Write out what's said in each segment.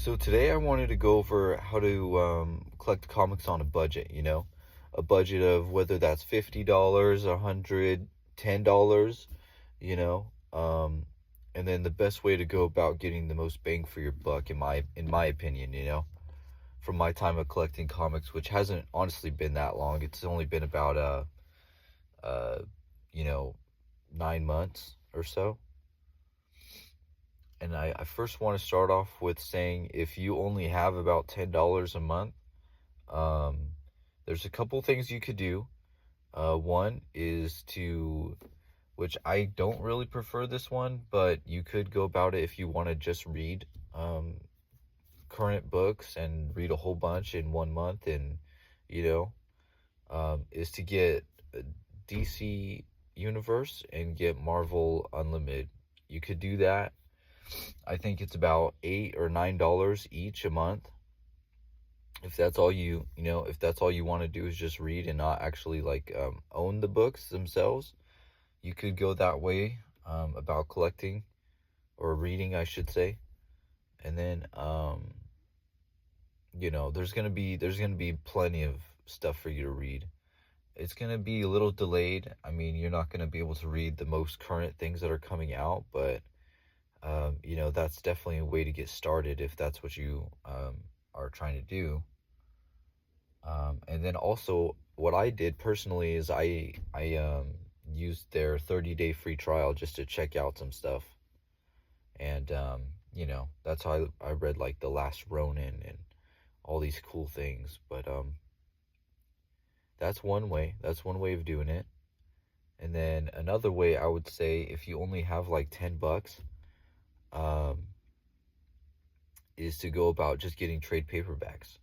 So today I wanted to go over how to collect comics on a budget, a budget of whether that's $50, 100, $10, you know, um, and then the best way to go about getting the most bang for your buck, in my opinion, from my time of collecting comics, which hasn't honestly been that long. It's only been about uh, you know, 9 months or so. And I first want to start off with saying if you only have about $10 a month, um, there's a couple things you could do. One is which I don't really prefer this one, but you could go about it if you want to just read current books and read a whole bunch in 1 month, and you know, is to get DC Universe and get Marvel Unlimited. You could do that. I think it's about $8 or $9 each a month. If that's all if that's all you want to do is just read and not actually like own the books themselves, you could go that way about collecting or reading, I should say. And then there's gonna be plenty of stuff for you to read. It's gonna be a little delayed. I mean, you're not gonna be able to read the most current things that are coming out, but that's definitely a way to get started if that's what you are trying to do. And then also, what I did personally is I used their 30-day free trial just to check out some stuff, and that's how I read like The Last Ronin and all these cool things. But that's one way. That's one way of doing it. And then another way, I would say, if you only have like $10, um, is to go about just getting trade paperbacks,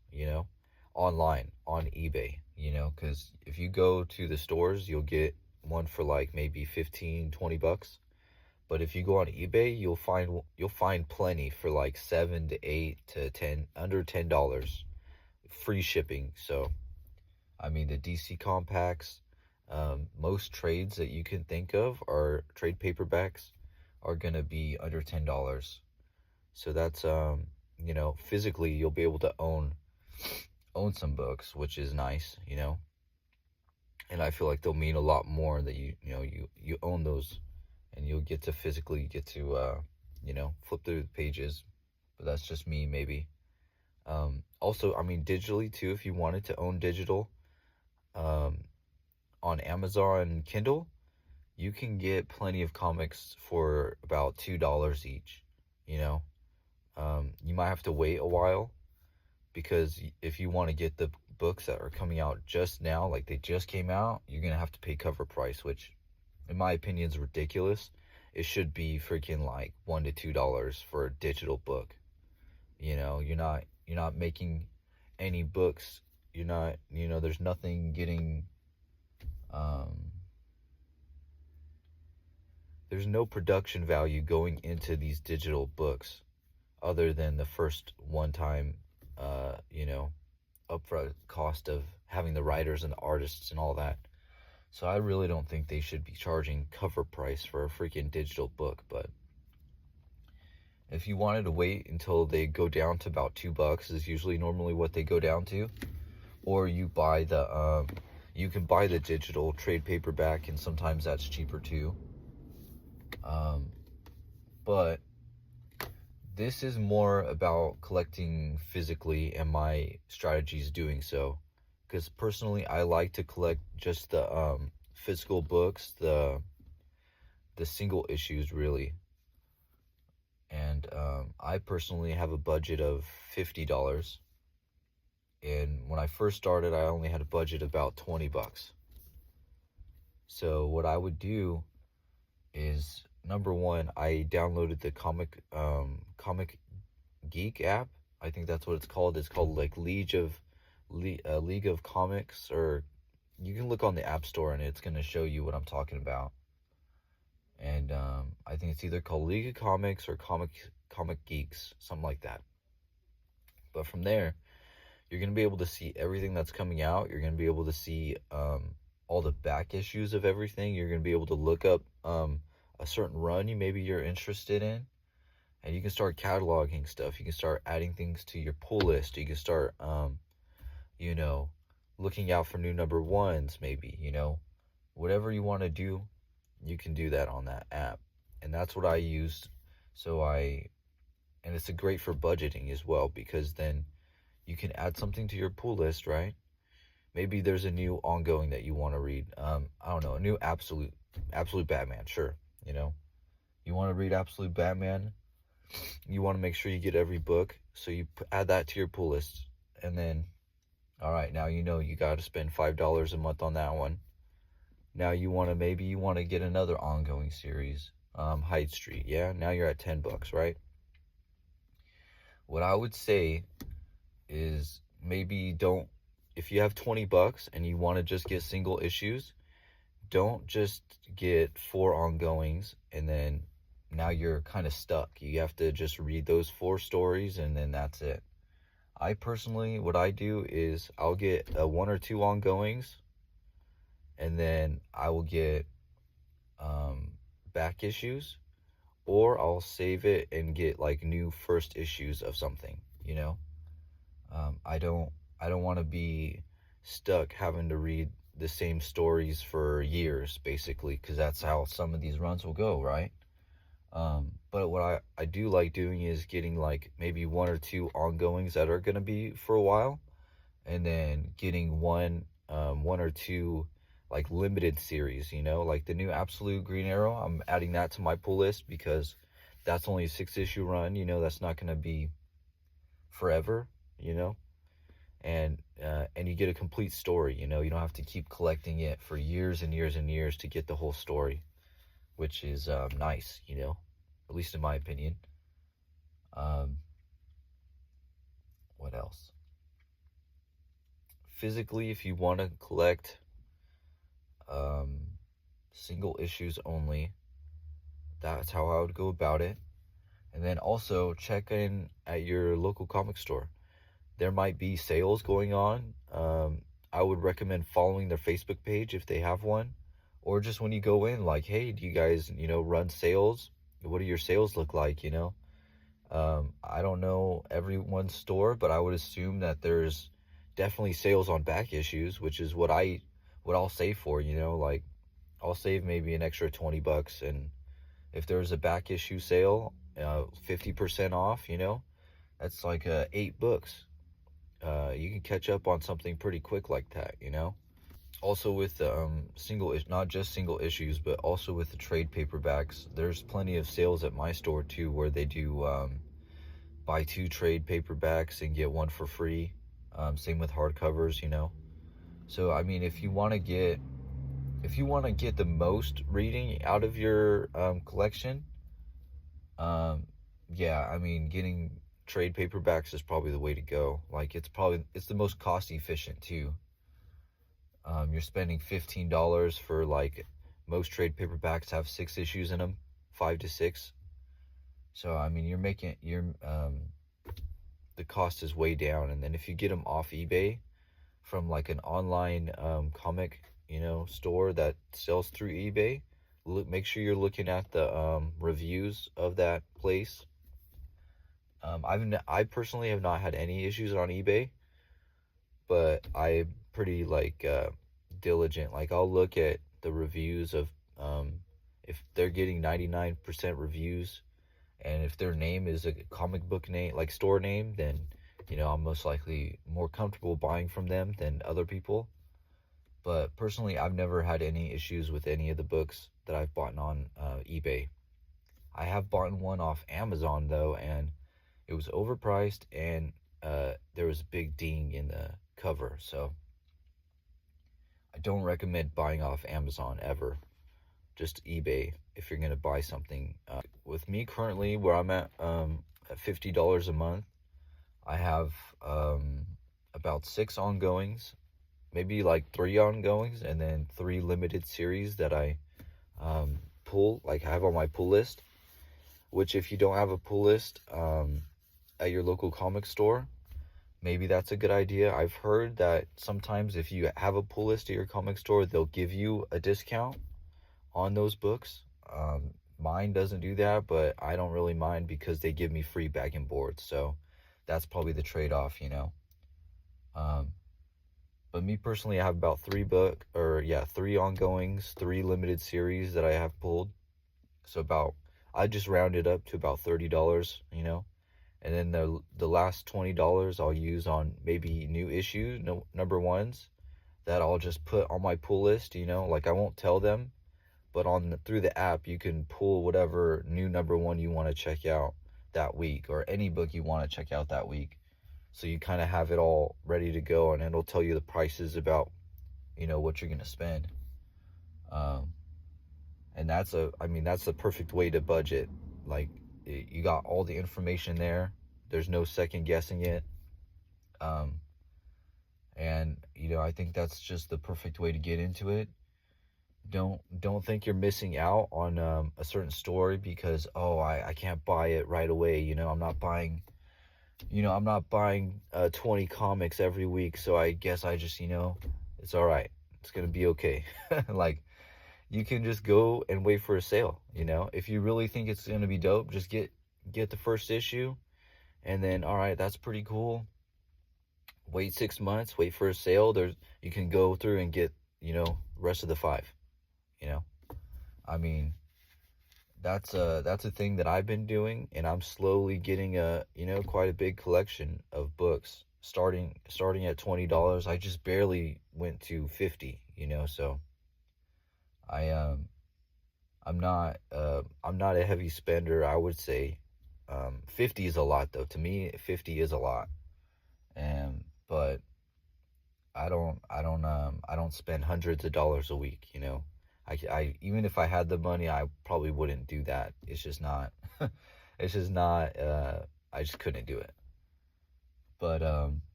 online on eBay, because if you go to the stores, you'll get one for like maybe 15, $20. But if you go on eBay, you'll find plenty for like 7 to 8 to 10, under $10, free shipping. So, I mean, the DC compacts, most trades that you can think of are trade paperbacks are gonna be under $10. So that's physically you'll be able to own some books, which is nice, and I feel like they'll mean a lot more that you own those, and you'll get to physically get to flip through the pages. But that's just me, maybe. Also, I mean, digitally too, if you wanted to own digital, um, on Amazon Kindle, you can get plenty of comics for about $2 each. You know, you might have to wait a while, because if you want to get the books that are coming out just now, like they just came out, you're gonna have to pay cover price, which in my opinion is ridiculous. It should be freaking like $1 to $2 for a digital book. You're not making any books. You're not, there's nothing getting, um, there's no production value going into these digital books other than the first one time, upfront cost of having the writers and the artists and all that. So I really don't think they should be charging cover price for a freaking digital book. But if you wanted to wait until they go down to about $2 is usually normally what they go down to, or you can buy the digital trade paperback, and sometimes that's cheaper too. But this is more about collecting physically and my strategies doing so. Because personally, I like to collect just the physical books, the single issues, really. And I personally have a budget of $50. And when I first started, I only had a budget of about $20. So what I would do is, number one, I downloaded the Comic Geek app. I think that's what it's called. It's called like League of Comics, or you can look on the App Store and it's gonna show you what I'm talking about. And I think it's either called League of Comics or Comic Geeks, something like that. But from there, you're gonna be able to see everything that's coming out. You're gonna be able to see all the back issues of everything. You're gonna be able to look up a certain run maybe you're interested in, And you can start cataloging stuff. You can start adding things to your pull list. You can start, you know, looking out for new number ones, maybe, whatever you want to do, you can do that on that app. And that's what I used. And it's a great for budgeting as well, because then you can add something to your pull list, right? Maybe there's a new ongoing that you want to read. I don't know, a new Absolute Batman, sure. You want to read Absolute Batman. You want to make sure you get every book, so you add that to your pull list. And then, all right, now you got to spend $5 a month on that one. Now you want to get another ongoing series, Hyde Street. Yeah, now you're at $10, right? What I would say is maybe don't, if you have $20 and you want to just get single issues, don't just get 4 ongoings and then now you're kind of stuck. You have to just read those 4 stories and then that's it. I personally, what I do is I'll get 1 or 2 ongoings, and then I will get back issues, or I'll save it and get like new first issues of something. I don't want to be stuck having to read the same stories for years, basically, because that's how some of these runs will go, right? But what I do like doing is getting like maybe 1 or 2 ongoings that are going to be for a while, and then getting one or 2 like limited series, like the new Absolute Green Arrow. I'm adding that to my pull list because that's only a 6-issue run. That's not going to be forever, and you get a complete story. You don't have to keep collecting it for years and years and years to get the whole story, which is nice, at least in my opinion. What else? Physically, if you want to collect single issues only, that's how I would go about it. And then also check in at your local comic store. There might be sales going on. I would recommend following their Facebook page if they have one, or just when you go in, like, hey, do you guys run sales? What do your sales look like? I don't know everyone's store, but I would assume that there's definitely sales on back issues, which is what I'll save for. Like, I'll save maybe an extra $20, and if there's a back issue sale, 50% off, that's like 8 books. You can catch up on something pretty quick like that. Also with not just single issues, but also with the trade paperbacks, there's plenty of sales at my store too, where they do buy 2 trade paperbacks and get 1 for free. Same with hardcovers. So I mean, if you want to get the most reading out of your collection, yeah, I mean, getting trade paperbacks is probably the way to go. Like, it's the most cost efficient too. You're spending $15 for, like, most trade paperbacks have 6 issues in them, 5 to 6. So I mean, the cost is way down. And then if you get them off eBay from like an online comic store that sells through eBay, make sure you're looking at the reviews of that place. I personally have not had any issues on eBay, but I'm pretty like diligent. Like, I'll look at the reviews of if they're getting 99% reviews, and if their name is a comic book name, like store name, then I'm most likely more comfortable buying from them than other people. But personally, I've never had any issues with any of the books that I've bought on eBay. I have bought one off Amazon though, and it was overpriced, and there was a big ding in the cover. So I don't recommend buying off Amazon ever. Just eBay if you're going to buy something. With me currently, where I'm at $50 a month, I have about 6 ongoings, maybe like 3 ongoings, and then 3 limited series that I have on my pull list. Which, if you don't have a pull list at your local comic store, maybe that's a good idea. I've heard that sometimes if you have a pull list at your comic store, they'll give you a discount on those books. mine doesn't do that, but I don't really mind because they give me free bag and board. So that's probably the trade-off, you know. Um, but me personally, I have about three ongoings, three limited series that I have pulled. So I just rounded up to about $30, you know. And then the last $20 I'll use on maybe new issues, no number ones that I'll just put on my pull list, you know. Like I won't tell them, but through the app you can pull whatever new number one you want to check out that week, or any book you want to check out that week. So you kind of have it all ready to go, and it'll tell you the prices about, you know, what you're gonna spend. Um, and that's the perfect way to budget. Like you got all the information there. There's no second guessing it. Um, and you know, I think that's just the perfect way to get into it. Don't think you're missing out on a certain story because, oh, I can't buy it right away. I'm not buying 20 comics every week, so I guess I just, it's all right. It's gonna be okay. Like, you can just go and wait for a sale. If you really think it's gonna be dope, just get the first issue, and then, all right, that's pretty cool. Wait 6 months, wait for a sale. You can go through and get, rest of the 5. I mean, that's a thing that I've been doing, and I'm slowly getting quite a big collection of books. Starting at $20, I just barely went to 50. So I I'm not a heavy spender. I would say 50 is a lot, though. To me, 50 is a lot, and but I don't spend hundreds of dollars a week. I even if I had the money, I probably wouldn't do that. It's just not. It's just not. I just couldn't do it. But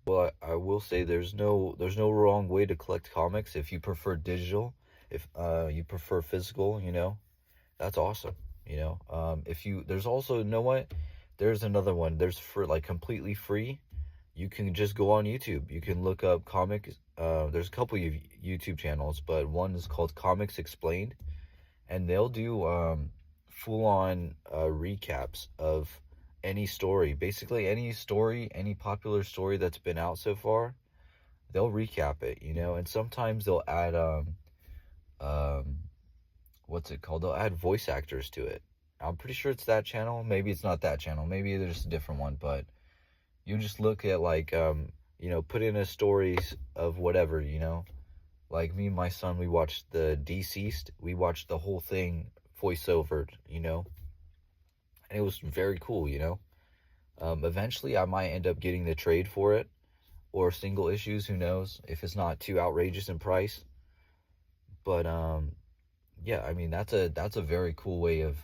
well, I will say there's no wrong way to collect comics. If you prefer digital, if you prefer physical, that's awesome. If you there's also, what? There's another one. There's for like completely free. You can just go on YouTube. You can look up comics. There's a couple of YouTube channels, but one is called Comics Explained, and they'll do full-on recaps of any story. Basically, any popular story that's been out so far, they'll recap it, and sometimes they'll add um, what's it called? They'll add voice actors to it. I'm pretty sure it's that channel. Maybe it's not that channel. Maybe there's a different one, but you just look at like put in a stories of whatever, like me and my son, we watched the Deceased. We watched the whole thing voiceovered, and it was very cool. Eventually I might end up getting the trade for it, or single issues, who knows, if it's not too outrageous in price. But yeah, I mean, that's a very cool way of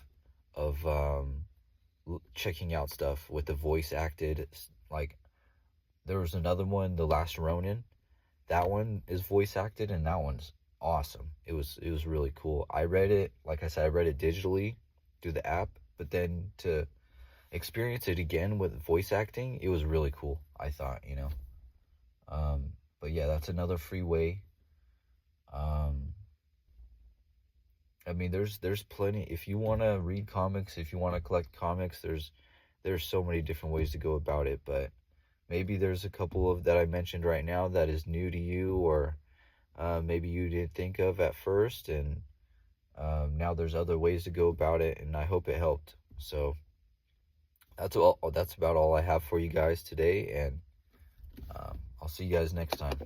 checking out stuff with the voice acted. Like, there was another one, The Last Ronin. That one is voice acted, and that one's awesome. It was really cool. I read it, like I said, I read it digitally through the app, but then to experience it again with voice acting, it was really cool, I thought. But yeah, that's another free way. I mean, there's plenty. If you want to read comics, if you want to collect comics, there's so many different ways to go about it. But maybe there's a couple of that I mentioned right now that is new to you, or maybe you didn't think of at first, and now there's other ways to go about it, and I hope it helped. So that's about all I have for you guys today, and I'll see you guys next time.